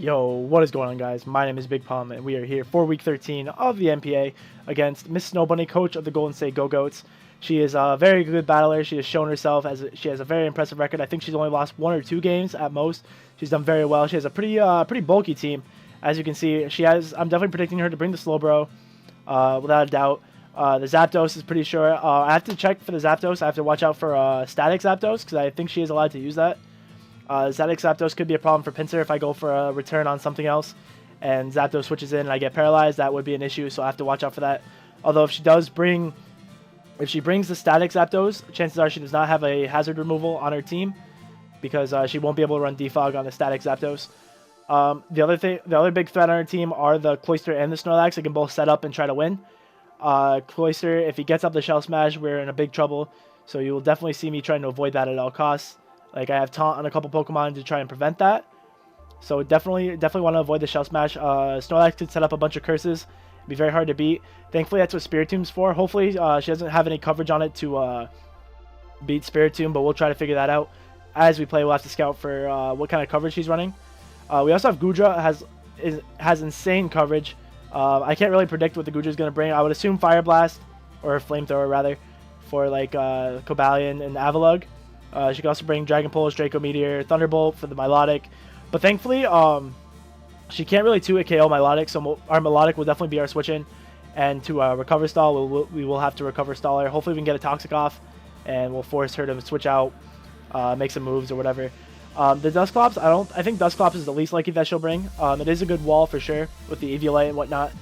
Yo, what is going on, guys? My name is Big Palm, and we are here for Week 13 of the NPA against MissSnowBunny, coach of the Golden State Gogoats. She is a very good battler. She has shown herself as she has a very impressive record. I think she's only lost 1 or 2 games at most. She's done very well. She has a pretty bulky team, as you can see. She has. I'm definitely predicting her to bring the Slowbro, without a doubt. The Zapdos is pretty sure. I have to check for the Zapdos. I have to watch out for static Zapdos because I think she is allowed to use that. Static Zapdos could be a problem for Pinsir if I go for a return on something else and Zapdos switches in and I get paralyzed. That would be an issue, so I have to watch out for that. Although if she brings the static Zapdos, chances are she does not have a hazard removal on her team because she won't be able to run Defog on the static Zapdos. The other big threat on her team are the Cloyster and the Snorlax. They can both set up and try to win. Cloyster, if he gets up the Shell Smash, we're in a big trouble. So you will definitely see me trying to avoid that at all costs. Like, I have Taunt on a couple Pokemon to try and prevent that. So definitely want to avoid the Shell Smash. Snorlax could set up a bunch of curses. It'd be very hard to beat. Thankfully, that's what Spiritomb's for. Hopefully, she doesn't have any coverage on it to beat Spiritomb, but we'll try to figure that out. As we play, we'll have to scout for what kind of coverage she's running. We also have Goodra, has insane coverage. I can't really predict what the Goodra is going to bring. I would assume Fire Blast, or Flamethrower rather, for like Cobalion and Avalugg. She can also bring Dragon Pulse, Draco Meteor, Thunderbolt for the Milotic. But thankfully, she can't really 2-hit KO Milotic, so our Milotic will definitely be our switch-in. And to recover stall, we will have to recover stall her. Hopefully we can get a Toxic off, and we'll force her to switch out, make some moves or whatever. The Dusclops, I think Dusclops is the least likely that she'll bring. It is a good wall for sure, with the Eviolite and whatnot.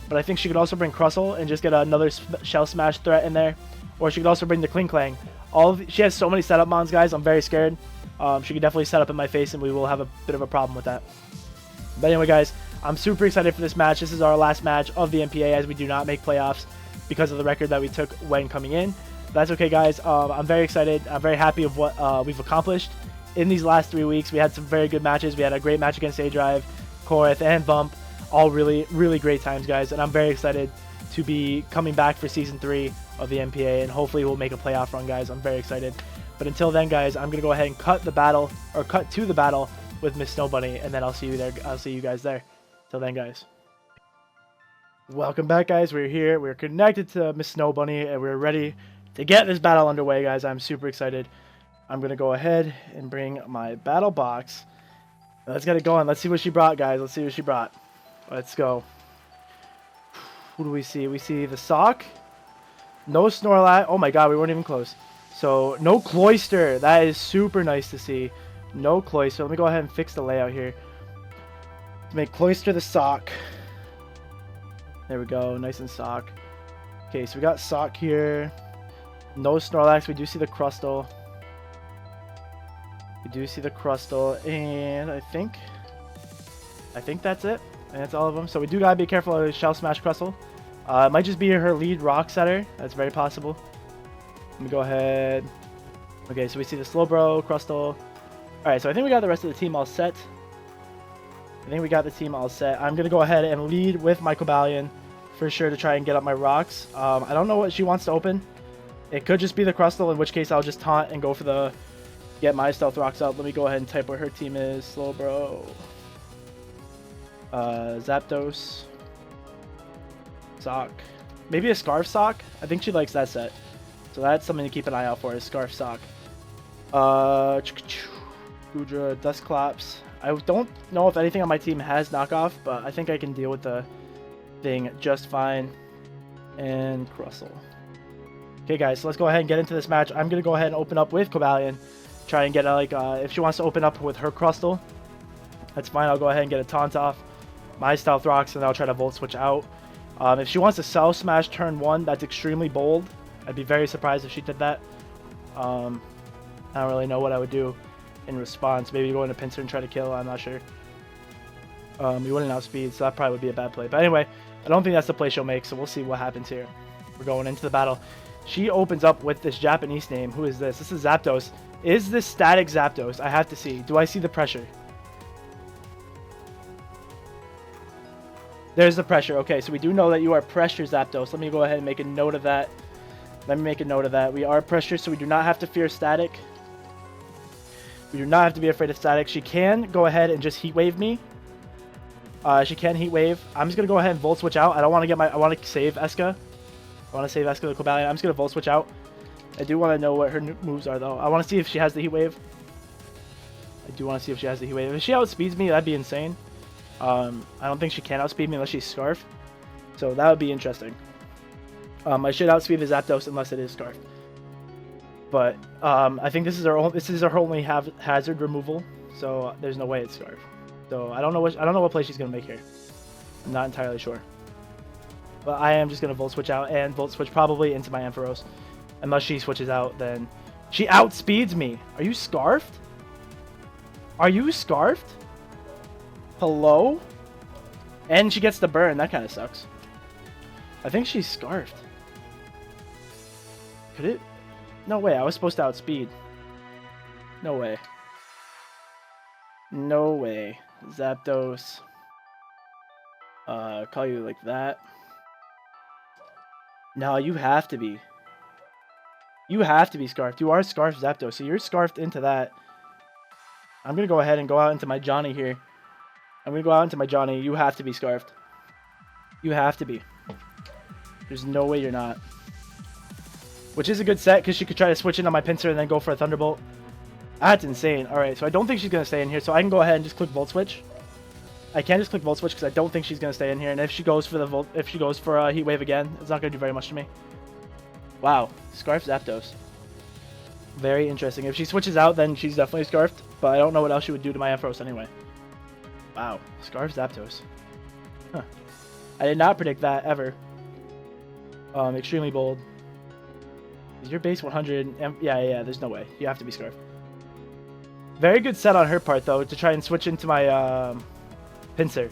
But I think she could also bring Crustle and just get another Shell Smash threat in there. Or she could also bring the Klinklang. She has so many setup mons, guys. I'm very scared. She could definitely set up in my face, and we will have a bit of a problem with that. But anyway, guys, I'm super excited for this match. This is our last match of the NPA, as we do not make playoffs because of the record that we took when coming in. That's okay, guys. I'm very excited. I'm very happy of what we've accomplished in these last 3 weeks. We had some very good matches. We had a great match against A-Drive, Korith, and Bump. All really, really great times, guys. And I'm very excited to be coming back for Season 3 of the NPA, and hopefully we'll make a playoff run, guys. I'm very excited. But until then, guys, I'm gonna go ahead and cut to the battle with MissSnowBunny, and then I'll see you there. I'll see you guys there. Till then, guys. Welcome back, guys. We're here. We're connected to MissSnowBunny, and we're ready to get this battle underway, guys. I'm super excited. I'm gonna go ahead and bring my battle box. Let's get it going. Let's see what she brought, guys. Let's see what she brought. Let's go. Who do we see? We see the Sock. No Snorlax. Oh my god, we weren't even close. So, no Cloyster. That is super nice to see. No Cloyster. Let me go ahead and fix the layout here. Let's make Cloyster the Sock. There we go. Nice and Sock. Okay, so we got Sock here. No Snorlax. We do see the Crustle. And I think that's it. And that's all of them. So we do gotta be careful of Shell Smash Crustle. It might just be her lead rock setter. That's very possible. Let me go ahead. Okay, so we see the Slowbro, Crustle. Alright, so I think we got the rest of the team all set. I'm going to go ahead and lead with my Cobalion for sure to try and get up my rocks. I don't know what she wants to open. It could just be the Crustle, in which case I'll just taunt and go for the get my stealth rocks up. Let me go ahead and type what her team is. Slowbro. Zapdos. Sock. Maybe a Scarf Sock? I think she likes that set. So that's something to keep an eye out for, is Scarf Sock. Goodra, Dusclops. I don't know if anything on my team has knockoff, but I think I can deal with the thing just fine. And Crustle. Okay, guys, so let's go ahead and get into this match. I'm going to go ahead and open up with Cobalion. Try and get, if she wants to open up with her Crustle, that's fine. I'll go ahead and get a Taunt off my Stealth Rocks, and I'll try to Volt Switch out. If she wants to Cell Smash turn 1, that's extremely bold. I'd be very surprised if she did that. I don't really know what I would do in response. Maybe go into Pinsir and try to kill. I'm not sure. We wouldn't outspeed, so that probably would be a bad play. But anyway, I don't think that's the play she'll make, so we'll see what happens here. We're going into the battle. She opens up with this Japanese name. Who is this? This is Zapdos. Is this static Zapdos? I have to see. Do I see the pressure? There's the pressure. Okay, so we do know that you are pressure Zapdos. Let me go ahead and make a note of that. We are pressure, so we do not have to fear static. We do not have to be afraid of static. She can go ahead and just Heat Wave me. She can Heat Wave. I'm just gonna go ahead and Volt Switch out. I don't want to get my. I want to save Eska. I want to save Eska the Cobalion. I'm just gonna Volt Switch out. I do want to know what her moves are though. I want to see if she has the Heat Wave. I do want to see if she has the Heat Wave. If she outspeeds me, that'd be insane. I don't think she can outspeed me unless she's Scarf. So that would be interesting. I should outspeed the Zapdos unless it is Scarf. But I think this is her only hazard removal. So there's no way it's Scarf. So I don't know what play she's gonna make here. I'm not entirely sure. But I am just gonna Volt Switch out and Volt Switch probably into my Ampharos. Unless she switches out, then she outspeeds me. Are you Scarfed? Are you Scarfed? Hello? And she gets the burn. That kind of sucks. I think she's Scarfed. Could it? No way. I was supposed to outspeed. No way. No way. Zapdos. Call you like that. No, you have to be. You have to be Scarfed. You are Scarfed Zapdos, so you're Scarfed into that. I'm going to go ahead and go out into my Johnny here. I'm going to go out into my Johnny. You have to be Scarfed. You have to be. There's no way you're not. Which is a good set, because she could try to switch in on my Pinsir and then go for a Thunderbolt. That's insane. Alright, so I don't think she's going to stay in here, so I can go ahead and just click Volt Switch. I can just click Volt Switch, because I don't think she's going to stay in here. And if she goes for a Heat Wave again, it's not going to do very much to me. Wow. Scarf Zapdos. Very interesting. If she switches out, then she's definitely Scarfed, but I don't know what else she would do to my Ampharos anyway. Wow. Scarf Zapdos. Huh. I did not predict that, ever. Extremely bold. Is your base 100? Yeah, there's no way. You have to be Scarf. Very good set on her part, though, to try and switch into my Pinsir.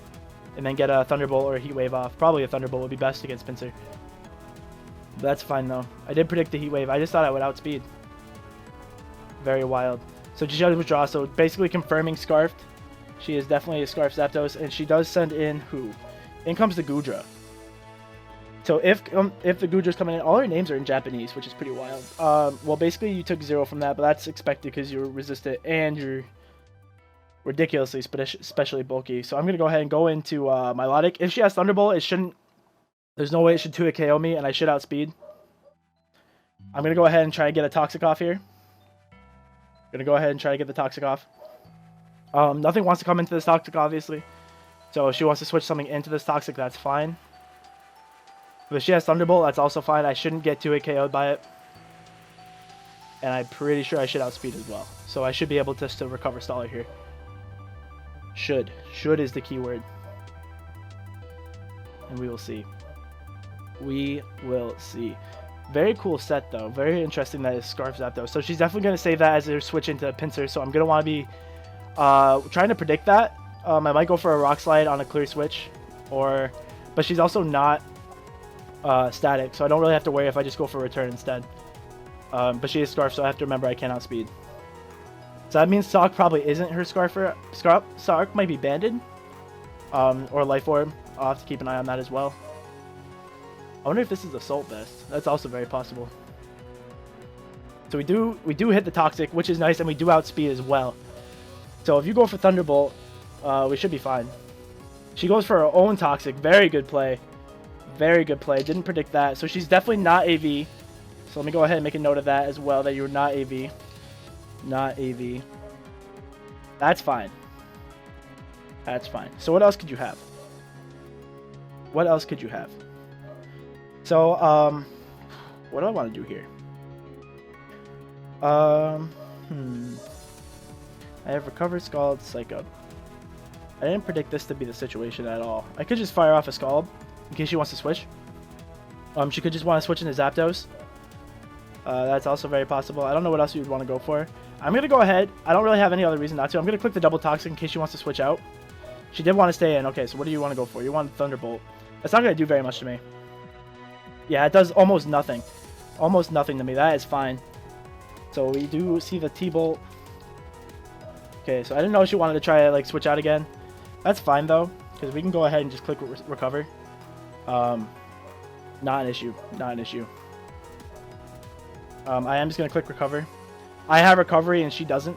And then get a Thunderbolt or a Heat Wave off. Probably a Thunderbolt would be best against Pinsir. But that's fine, though. I did predict the Heat Wave. I just thought I would outspeed. Very wild. So she does withdraw, so basically confirming Scarfed. She is definitely a Scarf Zapdos, and she does send in who? In comes the Goodra. So if the Goodra's coming in, all her names are in Japanese, which is pretty wild. Well, basically you took 0 from that, but that's expected because you're resistant and you're ridiculously especially bulky. So I'm gonna go ahead and go into Milotic. If she has Thunderbolt, it shouldn't. There's no way it should 2-hit KO me, and I should outspeed. I'm gonna go ahead and try to get a Toxic off here. Gonna go ahead and try to get the Toxic off. Nothing wants to come into this Toxic, obviously. So if she wants to switch something into this Toxic, that's fine. But if she has Thunderbolt, that's also fine. I shouldn't get 2-hit KO'd by it. And I'm pretty sure I should outspeed as well. So I should be able to still recover Staller here. Should. Should is the key word. And we will see. We will see. Very cool set, though. Very interesting that it's Scarf Zapdos. So she's definitely going to save that as her switch into Pinsir. So I'm going to want to be trying to predict that. I might go for a Rock Slide on a clear switch. But she's also not static, so I don't really have to worry if I just go for return instead. But she is Scarf, so I have to remember I can't outspeed. So that means Sock probably isn't her Scarfer. Sock might be banded. Or Life Orb. I'll have to keep an eye on that as well. I wonder if this is Assault Vest. That's also very possible. So we do hit the Toxic, which is nice, and we do outspeed as well. So if you go for Thunderbolt, we should be fine. She goes for her own Toxic. Very good play. Very good play. Didn't predict that. So she's definitely not AV. So let me go ahead and make a note of that as well, that you're not AV. Not AV. That's fine. That's fine. So what else could you have? What else could you have? So, what do I want to do here? I have Recovered, Scald, Psych Up. I didn't predict this to be the situation at all. I could just fire off a Scald in case she wants to switch. She could just want to switch into Zapdos. That's also very possible. I don't know what else you would want to go for. I'm going to go ahead. I don't really have any other reason not to. I'm going to click the double Toxic in case she wants to switch out. She did want to stay in. Okay, so what do you want to go for? You want Thunderbolt. That's not going to do very much to me. Yeah, it does almost nothing. Almost nothing to me. That is fine. So we do see the T-Bolt. Okay, so I didn't know she wanted to try to like switch out again. That's fine though, because we can go ahead and just click Recover. Not an issue. Not an issue. I am just going to click Recover. I have Recovery and she doesn't.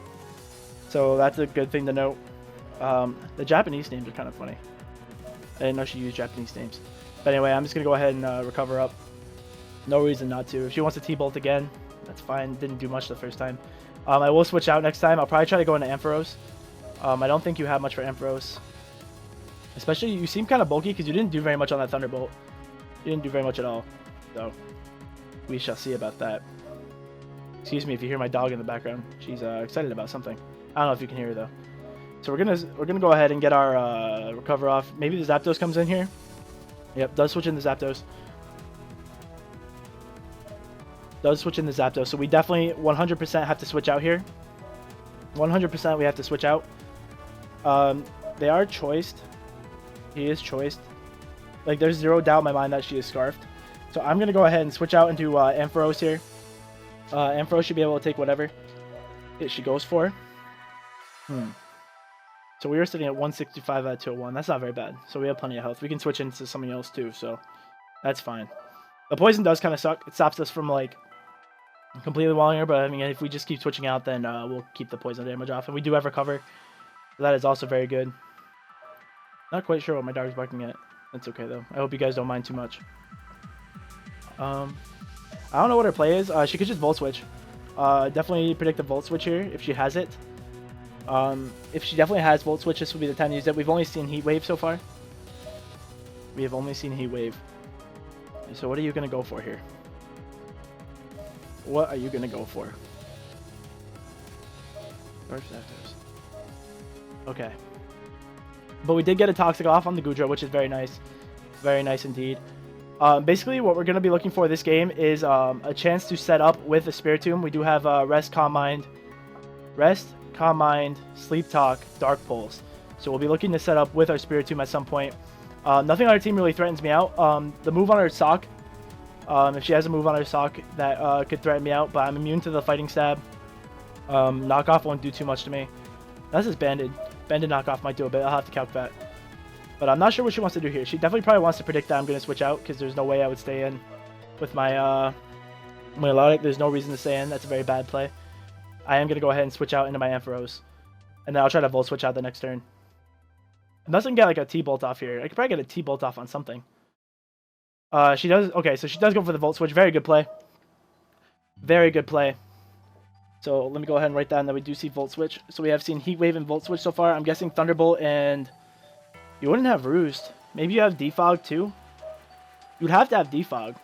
So that's a good thing to note. The Japanese names are kind of funny. I didn't know she used Japanese names. But anyway, I'm just going to go ahead and recover up. No reason not to. If she wants to T-Bolt again, that's fine. Didn't do much the first time. I will switch out next time. I'll probably try to go into Ampharos. I don't think you have much for Ampharos. Especially, you seem kind of bulky because you didn't do very much on that Thunderbolt. You didn't do very much at all. So, we shall see about that. Excuse me if you hear my dog in the background. She's excited about something. I don't know if you can hear her though. So we're gonna go ahead and get our recover off. Maybe the Zapdos comes in here. Yep, does switch in the Zapdos. Does switch in the Zapdos. So we definitely 100% have to switch out here. 100% we have to switch out. They are choiced. He is choiced. Like, there's zero doubt in my mind that she is scarfed. So I'm gonna go ahead and switch out into Ampharos here. Ampharos should be able to take whatever she goes for. So we were sitting at 165 at 201. That's not very bad. So we have plenty of health. We can switch into something else too, so that's fine. The poison does kind of suck. It stops us from, like, completely walling her, but I mean, if we just keep switching out, then we'll keep the poison damage off. And we do have recover. So that is also very good. Not quite sure what my dog's barking at. That's okay, though. I hope you guys don't mind too much. I don't know what her play is. She could just Volt Switch. Definitely predict the Volt Switch here if she has it. If she definitely has Volt Switch, this will be the time to use it. We've only seen Heat Wave so far. We have only seen Heat Wave. So what are you going to go for here? What are you going to go for? Okay. But we did get a Toxic off on the Goodra, which is very nice. Very nice indeed. Basically, what we're going to be looking for this game is a chance to set up with a Spiritomb. We do have Rest, Calm Mind, Sleep Talk, Dark Pulse. So we'll be looking to set up with our Spiritomb at some point. Nothing on our team really threatens me out. The move on her Sock, if she has a move on her Sock that could threaten me out, but I'm immune to the Fighting Stab. Knockoff won't do too much to me. That's just Banded. Banded Knockoff might do a bit. I'll have to calc that. But I'm not sure what she wants to do here. She definitely probably wants to predict that I'm going to switch out, because there's no way I would stay in with my Melodic. There's no reason to stay in. That's a very bad play. I am going to go ahead and switch out into my Ampharos. And then I'll try to Volt Switch out the next turn. Unless I can get like a T-Bolt off here. I could probably get a T-Bolt off on something. She does... Okay, so she does go for the Volt Switch. Very good play. Very good play. So let me go ahead and write down that we do see Volt Switch. So we have seen Heat Wave and Volt Switch so far. I'm guessing Thunderbolt and... You wouldn't have Roost. Maybe you have Defog too? You'd have to have Defog.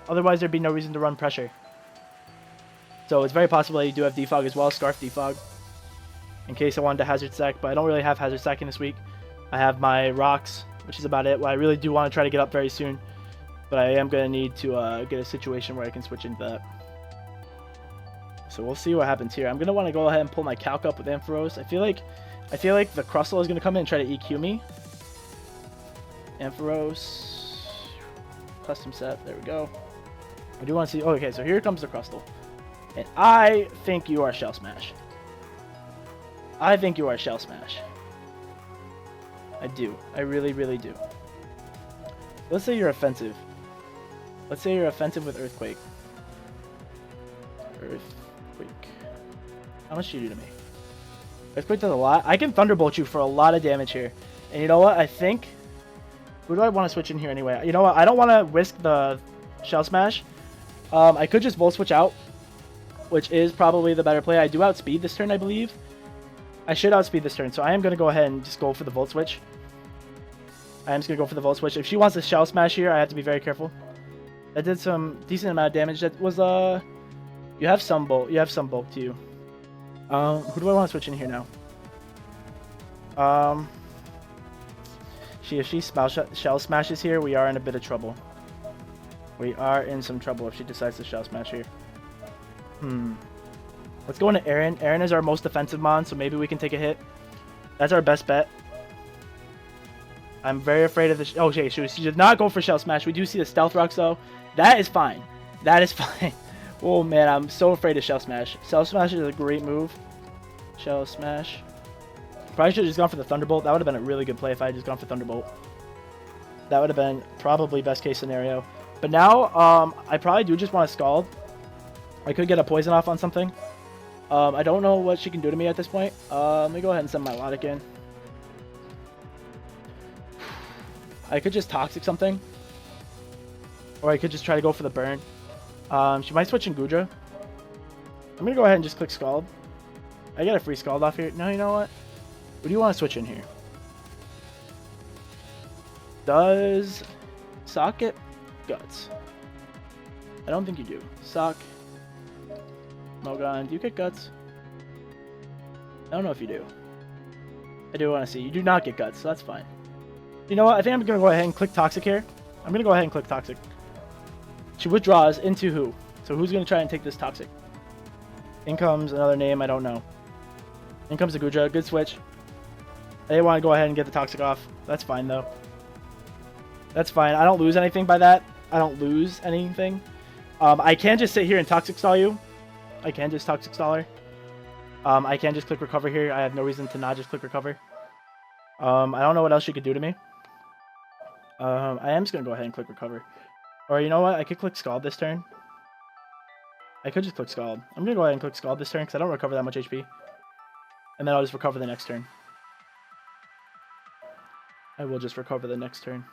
Otherwise there'd be no reason to run Pressure. So it's very possible that you do have Defog as well. Scarf Defog. In case I wanted to Hazard Sack. But I don't really have Hazard Sacking this week. I have my Rocks, which is about it. Well, I really do want to try to get up very soon. But I am going to need to get a situation where I can switch into that. So we'll see what happens here. I'm going to want to go ahead and pull my Calc up with Ampharos. I feel like the Crustle is going to come in and try to EQ me. Ampharos. Custom set. There we go. I do want to see... Oh, okay, so here comes the Crustle. And I think you are Shell Smash. I think you are Shell Smash. I do. I really, really do. Let's say you're offensive. Let's say you're offensive with Earthquake. Earthquake. How much do you do to me? Earthquake does a lot. I can Thunderbolt you for a lot of damage here. And you know what? I think... Who do I want to switch in here anyway? You know what? I don't want to risk the Shell Smash. I could just Volt Switch out, which is probably the better play. I do outspeed this turn, I believe. I should outspeed this turn, so I am going to go ahead and just go for the Volt Switch. I am just going to go for the Volt Switch. If she wants to Shell Smash here, I have to be very careful. That did some decent amount of damage. That was, You have some bulk. You have some bulk to you. Who do I want to switch in here now? If she Shell Smashes here, we are in a bit of trouble. We are in some trouble if she decides to Shell Smash here. Let's go into Aaron. Aaron is our most defensive mon, so maybe we can take a hit. That's our best bet. I'm very afraid of this. Oh, okay, she did not go for Shell Smash. We do see the Stealth Rocks, though. That is fine. That is fine. Oh, man, I'm so afraid of Shell Smash. Shell Smash is a great move. Shell Smash. Probably should have just gone for the Thunderbolt. That would have been a really good play if I had just gone for Thunderbolt. That would have been probably best case scenario. But now, I probably do just want to Scald. I could get a Poison off on something. I don't know what she can do to me at this point. Let me go ahead and send my Melodic in. I could just Toxic something. Or I could just try to go for the burn. She might switch in Gudra. I'm going to go ahead and just click Scald. I get a free Scald off here. No, you know what? What do you want to switch in here? Does Sock get Guts? I don't think you do. Sock. Mogon, do you get Guts? I don't know if you do. I do want to see. You do not get Guts, so that's fine. You know what? I think I'm going to go ahead and click Toxic here. I'm going to go ahead and click Toxic. She withdraws into who? So who's going to try and take this Toxic? In comes another name. I don't know. In comes a Gudra. Good switch. I didn't want to go ahead and get the Toxic off. That's fine, though. That's fine. I don't lose anything by that. I don't lose anything. I can just sit here and Toxic Stall you. I can just Toxic Stall her. I can just click Recover here. I have no reason to not just click Recover. I don't know what else she could do to me. I am just going to go ahead and click Recover. Or you know what? I could click Scald this turn. I could just click Scald. I'm going to go ahead and click Scald this turn because I don't recover that much HP. And then I'll just recover the next turn. I will just recover the next turn.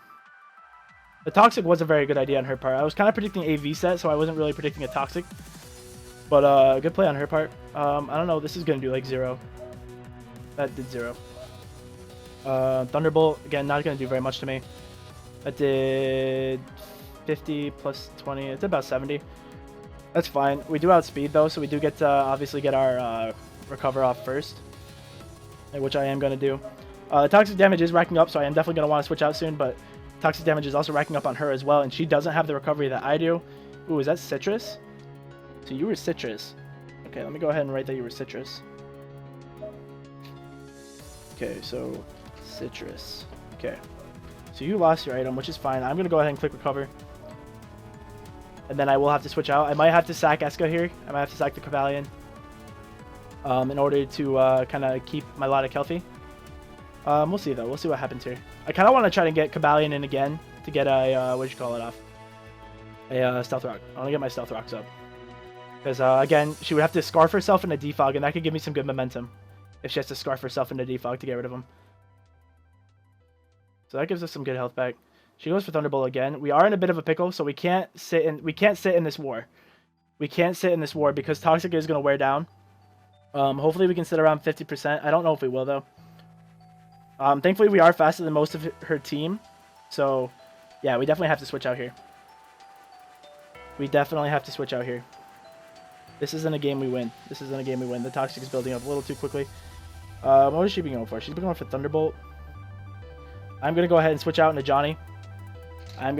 The Toxic was a very good idea on her part. I was kind of predicting a V-set, so I wasn't really predicting a Toxic. But good play on her part. I don't know. This is going to do like 0. That did 0. Thunderbolt, again, not going to do very much to me. That did 50 plus 20. It's about 70. That's fine. We do outspeed, though, so we do get to obviously get our recover off first, which I am going to do. Toxic damage is racking up, so I am definitely going to want to switch out soon, but Toxic damage is also racking up on her as well, and she doesn't have the recovery that I do. Ooh, is that Citrus? So you were Citrus. Okay, let me go ahead and write that you were Citrus. Okay, so Citrus. Okay. So you lost your item, which is fine. I'm going to go ahead and click Recover. And then I will have to switch out. I might have to sack Eska here. I might have to sack the Cavalion. In order to kind of keep my Logic healthy. We'll see, though. We'll see what happens here. I kind of want to try to get Cavalion in again to get a, what do you call it off? A Stealth Rock. I want to get my Stealth Rocks up. Because, again, she would have to Scarf herself in a Defog, and that could give me some good momentum. If she has to Scarf herself in a Defog to get rid of him. So that gives us some good health back. She goes for Thunderbolt again. We are in a bit of a pickle, so we can't sit in this war. We can't sit in this war because Toxic is going to wear down. Hopefully we can sit around 50%. I don't know if we will, though. Thankfully, we are faster than most of her team. So, yeah, we definitely have to switch out here. We definitely have to switch out here. This isn't a game we win. This isn't a game we win. The Toxic is building up a little too quickly. What is she going for? She's going for Thunderbolt. I'm going to go ahead and switch out into Johnny. I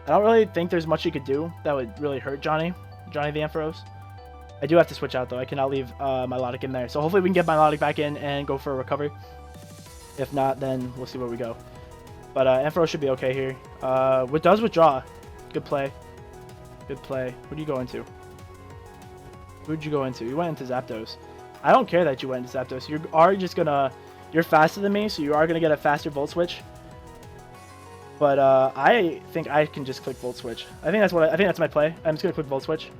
don't really think there's much you could do that would really hurt Johnny the Ampharos. I do have to switch out, though. I cannot leave my Logic in there. So hopefully we can get my Logic back in and go for a recovery. If not, then we'll see where we go. But Ampharos should be okay here. What does withdraw? Good play. Good play. What do you go into? Who'd you go into? You went into Zapdos. I don't care that you went into Zapdos. You are just going to... You're faster than me, so you are going to get a faster Volt Switch. But I think I can just click Volt Switch. I think that's my play. I'm just going to click Volt Switch.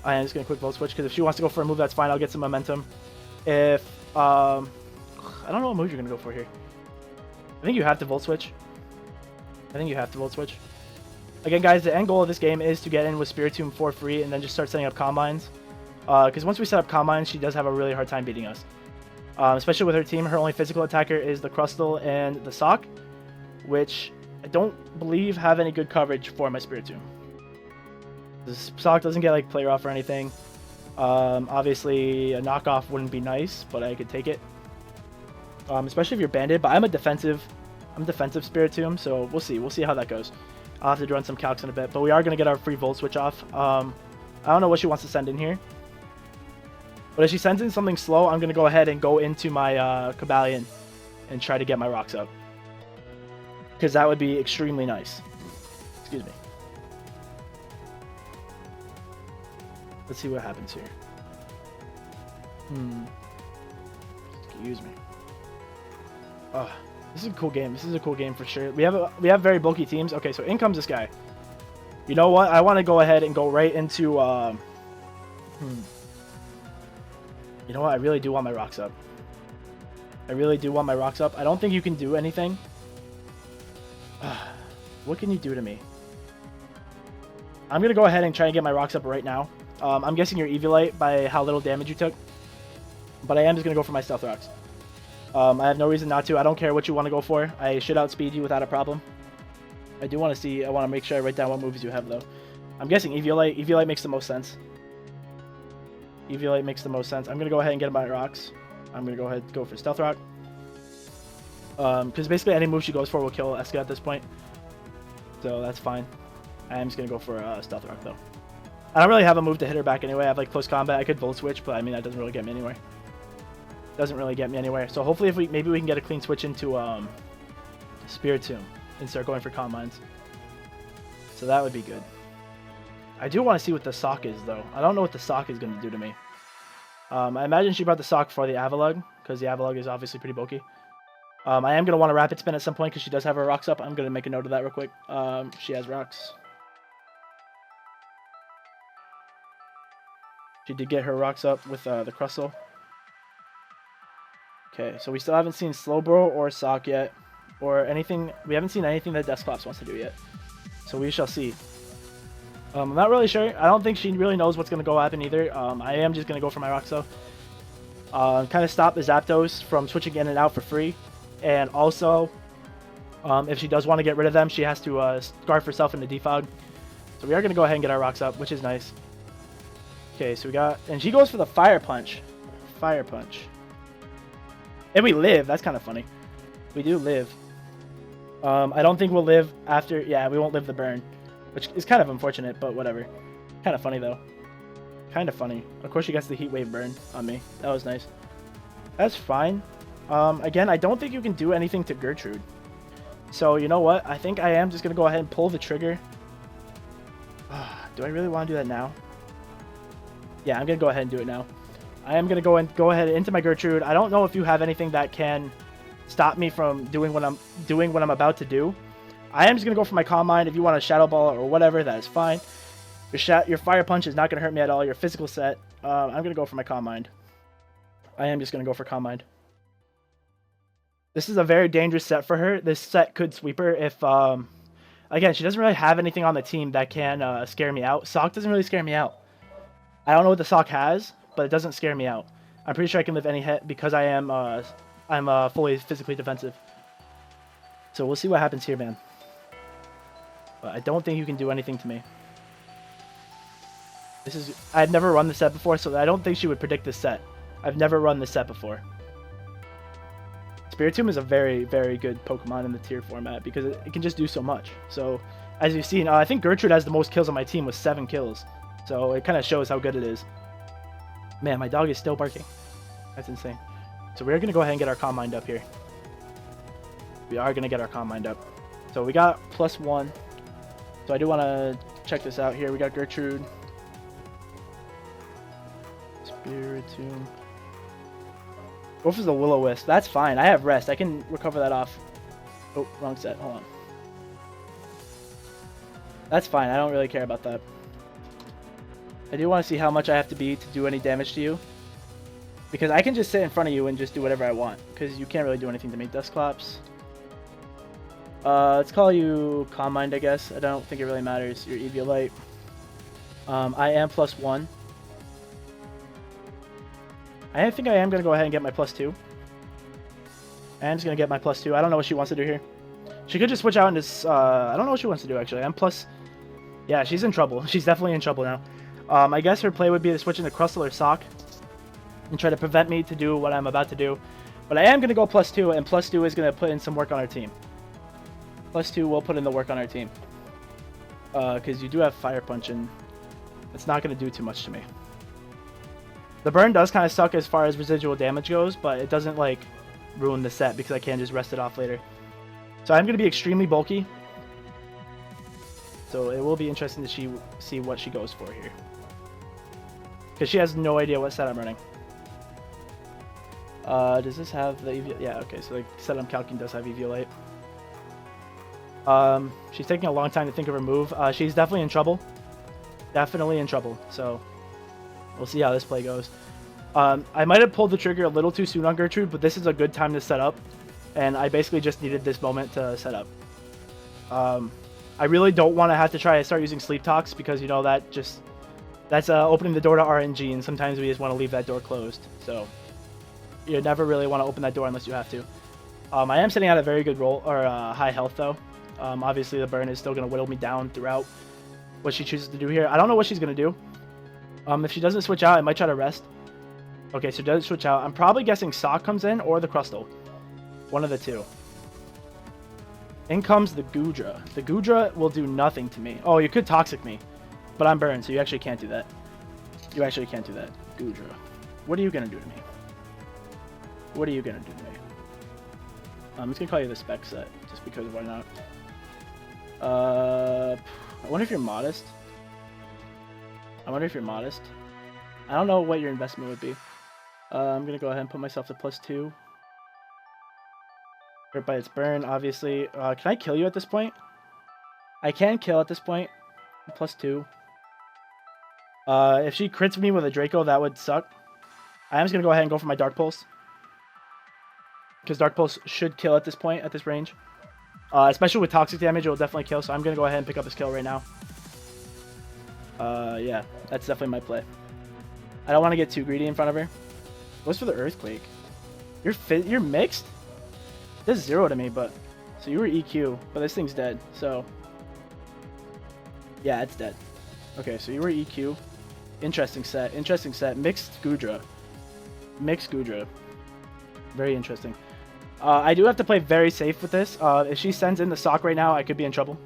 I am just going to click Volt Switch because if she wants to go for a move, that's fine. I'll get some momentum. If I don't know what move you're going to go for here. I think you have to Volt Switch. Again, guys, the end goal of this game is to get in with Spiritomb for free and then just start setting up Combines. Because once we set up Combines, she does have a really hard time beating us. Especially with her team, her only physical attacker is the Crustle and the Sock, which I don't believe have any good coverage for my Spiritomb. The Sock doesn't get like player off or anything. Obviously, a knockoff wouldn't be nice, but I could take it. Especially if you're banded, but I'm a defensive Spiritomb, so we'll see. We'll see how that goes. I'll have to run some calcs in a bit, but we are going to get our free Volt Switch off. I don't know what she wants to send in here. But if she sends in something slow, I'm going to go ahead and go into my Cavalion and try to get my rocks up. Because that would be extremely nice. Excuse me. Let's see what happens here. Excuse me. Oh, this is a cool game. This is a cool game for sure. We have very bulky teams. Okay, so in comes this guy. You know what? I want to go ahead and go right into... You know what? I really do want my rocks up. I really do want my rocks up. I don't think you can do anything. What can you do to me? I'm going to go ahead and try and get my rocks up right now. I'm guessing you're Eviolite by how little damage you took. But I am just going to go for my Stealth Rocks. I have no reason not to. I don't care what you want to go for. I should outspeed you without a problem. I do want to see. I want to make sure I write down what moves you have, though. I'm guessing Eviolite. Eviolite makes the most sense. Eviolite makes the most sense. I'm going to go ahead and get my rocks. I'm going to go ahead and go for Stealth Rock. Because basically any move she goes for will kill Eska at this point. So that's fine. I am just going to go for Stealth Rock, though. I don't really have a move to hit her back anyway. I have like close combat. I could Volt Switch, but I mean that doesn't really get me anywhere. Doesn't really get me anywhere. So hopefully if maybe we can get a clean switch into Spiritomb and start going for Calm Minds. So that would be good. I do want to see what the Sock is, though. I don't know what the Sock is going to do to me. I imagine she brought the Sock for the Avalugg, because the Avalugg is obviously pretty bulky. I am going to want to Rapid Spin at some point, because she does have her rocks up. I'm going to make a note of that real quick. She has rocks. She did get her rocks up with the Crustle. Okay, so we still haven't seen Slowbro or Sock yet, or anything. We haven't seen anything that Dusclops wants to do yet. So we shall see. I'm not really sure. I don't think she really knows what's going to go happen either. I am just going to go for my rocks, though. Kind of stop the Zapdos from switching in and out for free. And also, if she does want to get rid of them, she has to Scarf herself into Defog. So we are going to go ahead and get our rocks up, which is nice. Okay, so we got... And she goes for the Fire Punch. Fire Punch. And we live. That's kind of funny. We do live. I don't think we'll live after... Yeah, we won't live the burn. Which is kind of unfortunate, but whatever. Kind of funny, though. Kind of funny. Of course, she gets the Heat Wave burn on me. That was nice. That's fine. Again, I don't think you can do anything to Gertrude. So, you know what? I think I am just going to go ahead and pull the trigger. Do I really want to do that now? Yeah, I'm going to go ahead and do it now. I am going to go ahead into my Gertrude. I don't know if you have anything that can stop me from doing what I'm about to do. I am just going to go for my Calm Mind. If you want a Shadow Ball or whatever, that is fine. Your Fire Punch is not going to hurt me at all. Your physical set, I'm going to go for my Calm Mind. I am just going to go for Calm Mind. This is a very dangerous set for her. This set could sweep her if, again, she doesn't really have anything on the team that can scare me out. Sock doesn't really scare me out. I don't know what the Sock has, but it doesn't scare me out. I'm pretty sure I can live any hit because I am I'm fully physically defensive. So we'll see what happens here, man. But I don't think you can do anything to me. I've never run this set before, so I don't think she would predict this set. I've never run this set before. Spiritomb is a very, very good Pokemon in the tier format because it can just do so much. So, as you've seen, I think Gertrude has the most kills on my team with 7 kills. So it kind of shows how good it is. Man, my dog is still barking. That's insane. So we're going to go ahead and get our Calm Mind up here. We are going to get our Calm Mind up. So we got +1. So I do want to check this out here. We got Gertrude. Spiritomb. Go for the Will-O-Wisp. That's fine. I have Rest. I can recover that off. Oh, wrong set. Hold on. That's fine. I don't really care about that. I do want to see how much I have to be to do any damage to you. Because I can just sit in front of you and just do whatever I want. Because you can't really do anything to me. Dusclops. Let's call you Calm Mind, I guess. I don't think it really matters. You're Eviolite. I am +1. I think I am going to go ahead and get my +2. I'm just going to get my +2. I don't know what she wants to do here. She could just switch out into... I don't know what she wants to do, actually. I'm plus... Yeah, she's in trouble. She's definitely in trouble now. I guess her play would be to switch into Crustle or Sock and try to prevent me to do what I'm about to do. But I am going to go +2, and +2 is going to put in some work on our team. +2 will put in the work on our team. Because you do have Fire Punch, and it's not going to do too much to me. The burn does kind of suck as far as residual damage goes, but it doesn't, like, ruin the set because I can just rest it off later. So I'm going to be extremely bulky. So it will be interesting to see what she goes for here. Because she has no idea what set I'm running. Does this have the Eviolite? Yeah, okay, so the set I'm calculating does have Eviolite. She's taking a long time to think of her move. She's definitely in trouble. Definitely in trouble, so we'll see how this play goes. I might have pulled the trigger a little too soon on Gertrude, but this is a good time to set up. And I basically just needed this moment to set up. I really don't want to have to try to start using sleep talks because, you know, that's opening the door to RNG, and sometimes we just want to leave that door closed. So you never really want to open that door unless you have to. I am sitting at a very good roll, or high health, though. Obviously, the burn is still going to whittle me down throughout what she chooses to do here. I don't know what she's going to do. If she doesn't switch out, I might try to rest. Okay, so doesn't switch out. I'm probably guessing Sock comes in or the Crustle. One of the two. In comes the Goodra. The Goodra will do nothing to me. Oh, you could Toxic me. But I'm burned, so you actually can't do that. You actually can't do that. Goodra. What are you going to do to me? What are you going to do to me? I'm just going to call you the spec set, just because why not? I wonder if you're modest. I wonder if you're modest. I don't know what your investment would be. I'm going to go ahead and put myself to +2. Hurt by its burn, obviously. Can I kill you at this point? I can kill at this point. +2. If she crits me with a Draco, that would suck. I am just going to go ahead and go for my Dark Pulse. Because Dark Pulse should kill at this point, at this range. Especially with toxic damage, it will definitely kill. So I'm going to go ahead and pick up this kill right now. Yeah, that's definitely my play. I don't want to get too greedy in front of her. Goes for the Earthquake. You're mixed? This is 0 to me, but... So you were EQ, but this thing's dead, so... Yeah, it's dead. Okay, so you were EQ. Interesting set, interesting set. Mixed Goodra. Mixed Goodra. Very interesting. I do have to play very safe with this. If she sends in the Sock right now, I could be in trouble.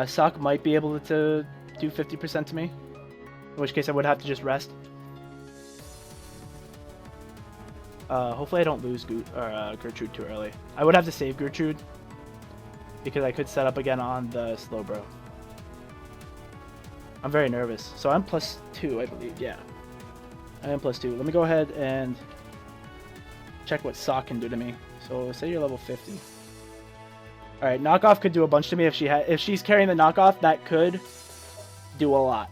Sock might be able to do 50% to me. In which case I would have to just rest. Hopefully I don't lose Gertrude too early. I would have to save Gertrude. Because I could set up again on the Slowbro. I'm very nervous. So I'm +2, I believe. Yeah. I am +2. Let me go ahead and check what Sock can do to me. So say you're level 50. Alright, knockoff could do a bunch to me. If she's carrying the knockoff, that could do a lot.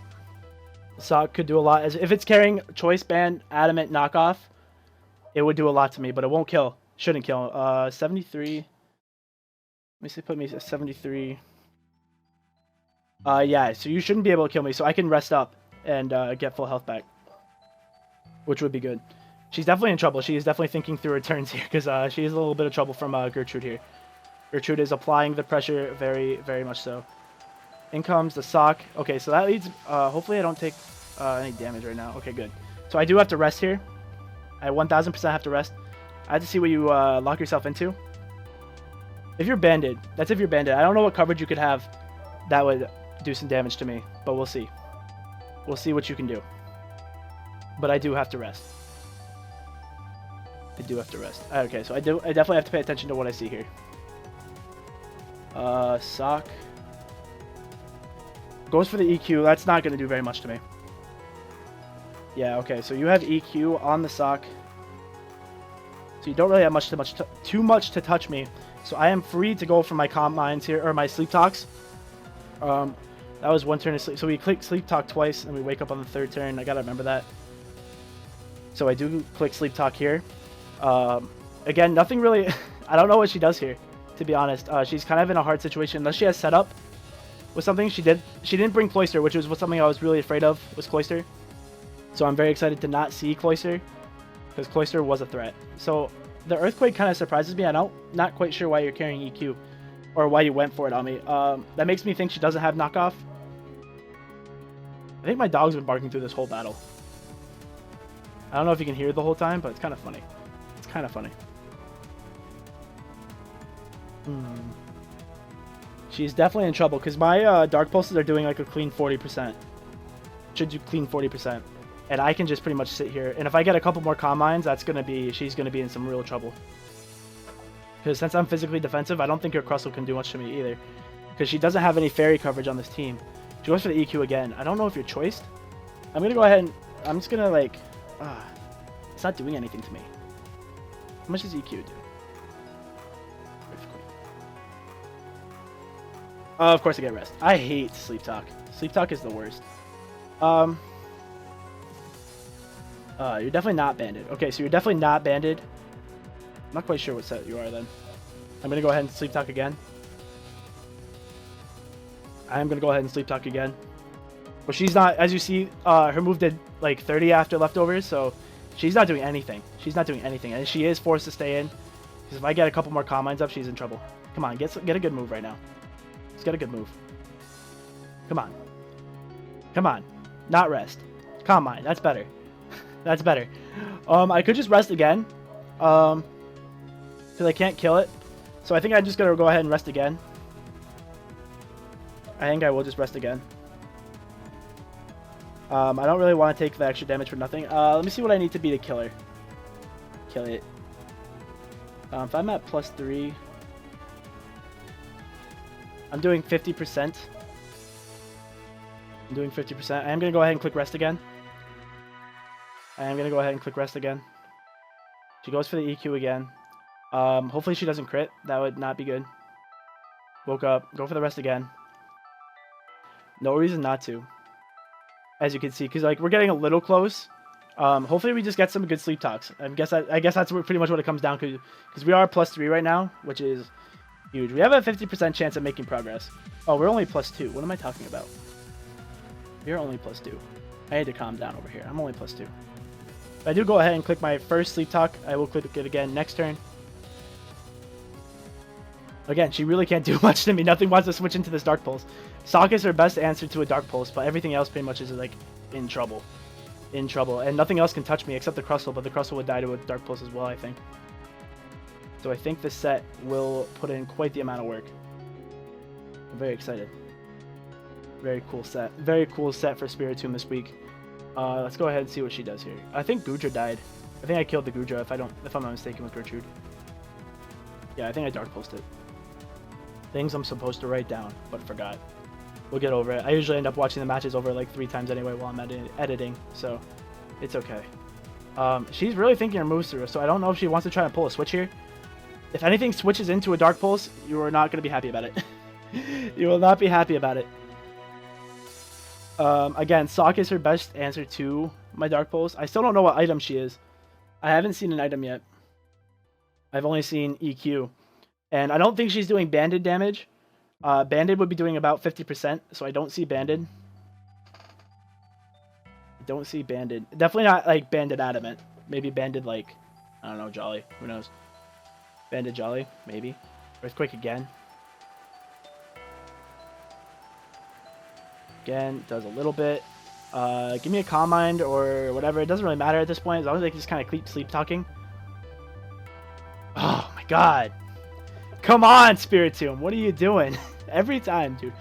Sock could do a lot. If it's carrying Choice Band, Adamant, knockoff, it would do a lot to me, but it won't kill. Shouldn't kill. 73. Let me see, put me at 73. Yeah, so you shouldn't be able to kill me, so I can rest up and get full health back. Which would be good. She's definitely in trouble. She is definitely thinking through her turns here, because she is a little bit of trouble from Gertrude here. Gertrude is applying the pressure very, very much so. In comes the Sock. Okay, so that leads... hopefully I don't take any damage right now. Okay, good. So I do have to rest here. I 1000% have to rest. I have to see what you lock yourself into. If you're banded, that's if you're banded. I don't know what coverage you could have that would do some damage to me, but we'll see. We'll see what you can do. But I do have to rest. I do have to rest. Okay, so I definitely have to pay attention to what I see here. Sock. Goes for the EQ. That's not going to do very much to me. Yeah, okay, so you have EQ on the Sock. So you don't really have too much to touch me. So I am free to go for my Calm Minds here, or my Sleep Talks. That was one turn of sleep. So we click Sleep Talk twice, and we wake up on the third turn. I gotta remember that. So I do click Sleep Talk here. Again, nothing really... I don't know what she does here, to be honest. She's kind of in a hard situation. Unless she has setup with something, she didn't bring Cloyster, which was something I was really afraid of, was Cloyster. So I'm very excited to not see Cloyster, because Cloyster was a threat. So the Earthquake kind of surprises me. Not quite sure why you're carrying EQ, or why you went for it on me. That makes me think she doesn't have knockoff. I think my dog's been barking through this whole battle. I don't know if you can hear it the whole time, but it's kind of funny. It's kind of funny. She's definitely in trouble, because my Dark Pulses are doing like a clean 40%. Should do clean 40%. And I can just pretty much sit here. And if I get a couple more Calm Minds, she's going to be in some real trouble. Because since I'm physically defensive, I don't think her Crustle can do much to me either. Because she doesn't have any fairy coverage on this team. She goes for the EQ again. I don't know if you're choiced. I'm going to go ahead and... I'm just going to like... it's not doing anything to me. How much does EQ do? Of course I get rest. I hate Sleep Talk. Sleep Talk is the worst. You're definitely not banded. Okay, so you're definitely not banded. I'm not quite sure what set you are then. I'm going to go ahead and sleep talk again. I'm going to go ahead and sleep talk again. But she's not, as you see, her move did like 30 after leftovers, so she's not doing anything. She's not doing anything, and she is forced to stay in. Because if I get a couple more combines up, she's in trouble. Come on, get a good move right now. Let's get a good move. Come on. Come on. Not rest. Combine. That's better. That's better. I could just rest again. Because I can't kill it. So I think I'm just going to go ahead and rest again. I think I will just rest again. I don't really want to take the extra damage for nothing. Let me see what I need to be to kill her. Kill it. If I'm at +3... I'm doing 50%. I'm doing 50%. I am going to go ahead and click rest again. I am going to go ahead and click rest again. She goes for the EQ again. Hopefully she doesn't crit. That would not be good. Woke up. Go for the rest again. No reason not to. As you can see, because like we're getting a little close. Hopefully we just get some good sleep talks. I guess that's pretty much what it comes down to. Because we are +3 right now, which is huge. We have a 50% chance of making progress. Oh, we're only +2. What am I talking about? We're only +2. I need to calm down over here. I'm only +2. If I do go ahead and click my first sleep talk, I will click it again next turn. Again, she really can't do much to me. Nothing wants to switch into this Dark Pulse. Sock is her best answer to a Dark Pulse, but everything else pretty much is like in trouble. In trouble. And nothing else can touch me except the Crustle, but the Crustle would die to a Dark Pulse as well, I think. So I think this set will put in quite the amount of work. I'm very excited. Very cool set. Very cool set for Spiritomb this week. Let's go ahead and see what she does here. I think Goodra died. I think I killed the Goodra if I'm not mistaken with Gertrude. Yeah, I think I Dark Pulsed it. Things I'm supposed to write down, but forgot. We'll get over it. I usually end up watching the matches over like 3 times anyway while I'm editing, so it's okay. She's really thinking her moves through, so I don't know if she wants to try and pull a switch here. If anything switches into a Dark Pulse, you are not going to be happy about it. You will not be happy about it. Again, Sock is her best answer to my Dark Pulse. I still don't know what item she is. I haven't seen an item yet. I've only seen EQ. And I don't think she's doing banded damage. Banded would be doing about 50%, so I don't see banded. Don't see banded. Definitely not like banded adamant. Maybe banded like, I don't know, jolly. Who knows? Banded jolly, maybe. Earthquake again. Again, does a little bit. Give me a Calm Mind or whatever. It doesn't really matter at this point, as long as they just kind of keep sleep talking. Oh my god. Come on, Spiritomb. What are you doing? Every time, dude.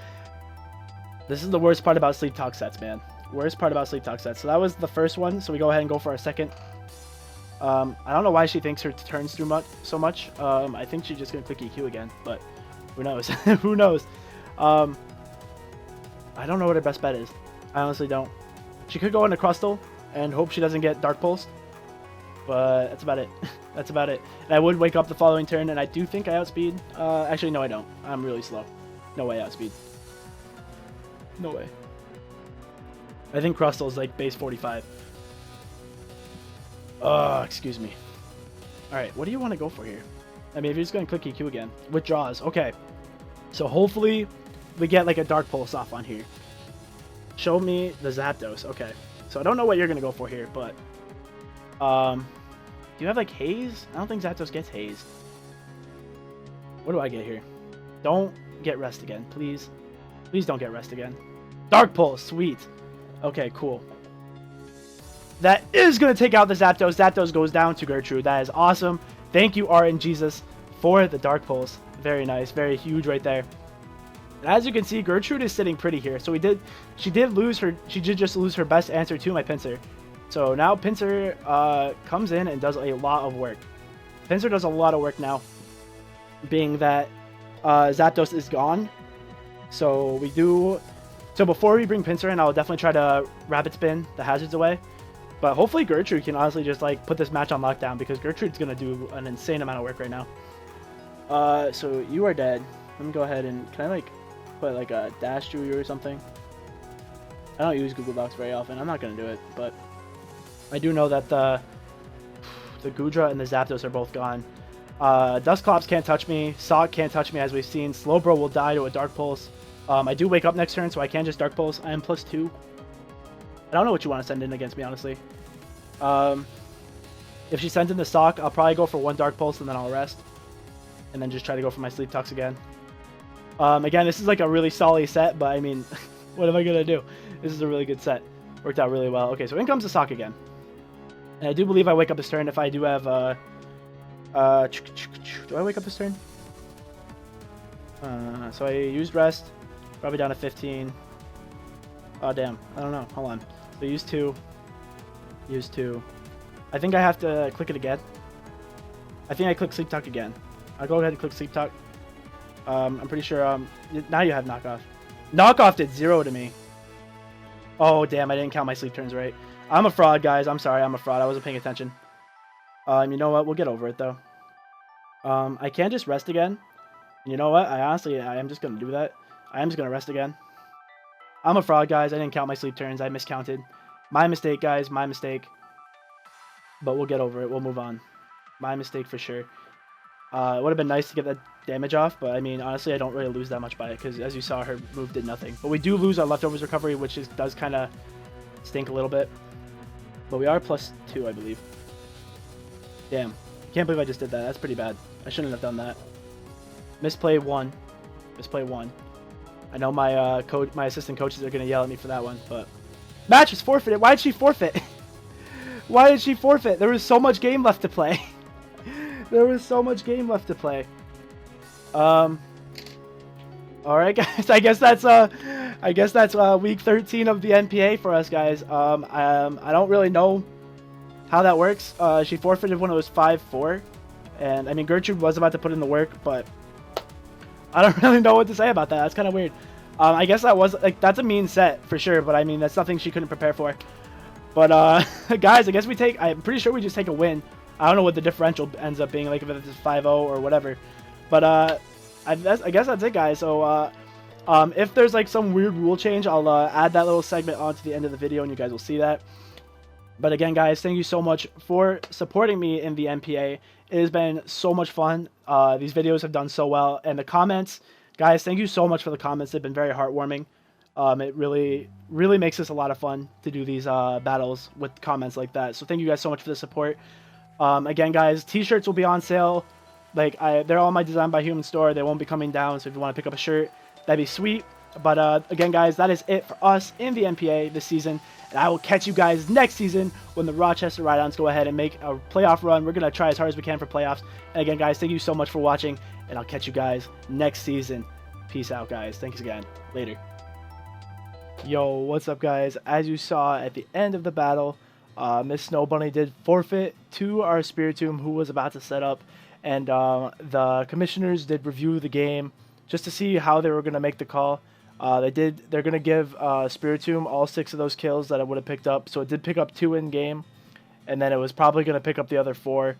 This is the worst part about sleep talk sets, man. Worst part about sleep talk sets. So that was the first one. So we go ahead and go for our second. I don't know why she thinks her turns through so much. I think she's just going to click EQ again, but who knows? Who knows? I don't know what her best bet is. I honestly don't. She could go into Crustle and hope she doesn't get Dark Pulsed, but that's about it. That's about it. And I would wake up the following turn, and I do think I outspeed. Actually, no, I don't. I'm really slow. No way I outspeed. No way. I think Crustle is like base 45. Excuse me. Alright, what do you want to go for here? I mean, if you're just going to click EQ again. Withdraws. Okay. So hopefully we get like a Dark Pulse off on here. Show me the Zapdos. Okay. So I don't know what you're going to go for here, but... do you have like Haze? I don't think Zapdos gets Haze. What do I get here? Don't get Rest again, please. Please don't get Rest again. Dark Pulse, sweet. Okay, cool. That is going to take out the Zapdos. Zapdos goes down to Gertrude. That is awesome. Thank you, RNGesus, for the Dark Pulse. Very nice. Very huge right there. And as you can see, Gertrude is sitting pretty here. So she did just lose her best answer to my Pinsir. So now Pinsir comes in and does a lot of work. Pinsir does a lot of work now, being that Zapdos is gone. So before we bring Pinsir in, I'll definitely try to Rapid Spin the hazards away. But hopefully Gertrude can honestly just like put this match on lockdown, because Gertrude's going to do an insane amount of work right now. So you are dead. Let me go ahead and, can I like put like a dash through you or something? I don't use Google Docs very often. I'm not going to do it, but I do know that the Gudra and the Zapdos are both gone. Dusclops can't touch me. Sock can't touch me, as we've seen. Slowbro will die to a Dark Pulse. I do wake up next turn, so I can just Dark Pulse. I am +2. I don't know what you want to send in against me, honestly. If she sends in the Sock, I'll probably go for 1 Dark Pulse, and then I'll rest. And then just try to go for my Sleep Tux again. Again, this is like a really solid set, but I mean, what am I going to do? This is a really good set. Worked out really well. Okay, so in comes the Sock again. And I do believe I wake up this turn if I do have... do I wake up this turn? So I used Rest. Probably down to 15. Oh, damn. I don't know. Hold on. So use 2. Use 2. I think I have to click it again. I think I click Sleep Talk again. I'll go ahead and click Sleep Talk. I'm pretty sure... now you have Knockoff. Knockoff did 0 to me. Oh, damn. I didn't count my sleep turns right. I'm a fraud, guys. I'm sorry. I'm a fraud. I wasn't paying attention. You know what? We'll get over it, though. I can just rest again. You know what? I am just going to do that. I am just going to rest again. I'm a fraud, guys. I didn't count my sleep turns. I miscounted. My mistake, guys. My mistake. But we'll get over it. We'll move on. My mistake for sure. It would have been nice to get that damage off, but I mean, honestly, I don't really lose that much by it because, as you saw, her move did nothing. But we do lose our leftovers recovery, which does kind of stink a little bit. But we are +2, I believe. Damn. I can't believe I just did that. That's pretty bad. I shouldn't have done that. Misplay 1. Misplay 1. I know my my assistant coaches are going to yell at me for that one, but... Match is forfeited! Why did she forfeit? Why did she forfeit? There was so much game left to play. There was so much game left to play. Alright, guys. I guess that's week 13 of the NPA for us, guys. I don't really know how that works. She forfeited when it was 5-4. And, I mean, Gertrude was about to put in the work, but I don't really know what to say about that. That's kind of weird. I guess that's a mean set, for sure, but, I mean, that's something she couldn't prepare for. But, guys, I guess I'm pretty sure we just take a win. I don't know what the differential ends up being, like if it's 5-0 or whatever. But, I guess that's it, guys. So, if there's, like, some weird rule change, I'll add that little segment onto the end of the video, and you guys will see that. But again, guys, thank you so much for supporting me in the NPA. It has been so much fun. These videos have done so well. And the comments, guys, thank you so much for the comments. They've been very heartwarming. It really, really makes this a lot of fun to do these battles with comments like that. So thank you guys so much for the support. Again, guys, t-shirts will be on sale. Like, they're all my Design by Human store. They won't be coming down. So if you want to pick up a shirt, that'd be sweet. But again, guys, that is it for us in the NPA this season. And I will catch you guys next season when the Rochester Rhydons go ahead and make a playoff run. We're going to try as hard as we can for playoffs. And again, guys, thank you so much for watching. And I'll catch you guys next season. Peace out, guys. Thanks again. Later. Yo, what's up, guys? As you saw at the end of the battle, MissSnowBunny did forfeit to our Spiritomb, who was about to set up. And the commissioners did review the game just to see how they were going to make the call. They're going to give Spiritomb all 6 of those kills that it would have picked up. So it did pick up 2 in game, and then it was probably going to pick up the other 4.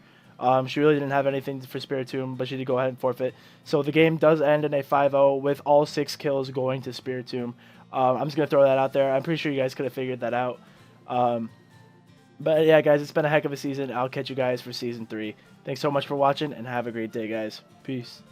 She really didn't have anything for Spiritomb, but she did go ahead and forfeit. So the game does end in a 5-0 with all 6 kills going to Spiritomb. I'm just going to throw that out there. I'm pretty sure you guys could have figured that out. But yeah, guys, it's been a heck of a season. I'll catch you guys for Season 3. Thanks so much for watching, and have a great day, guys. Peace.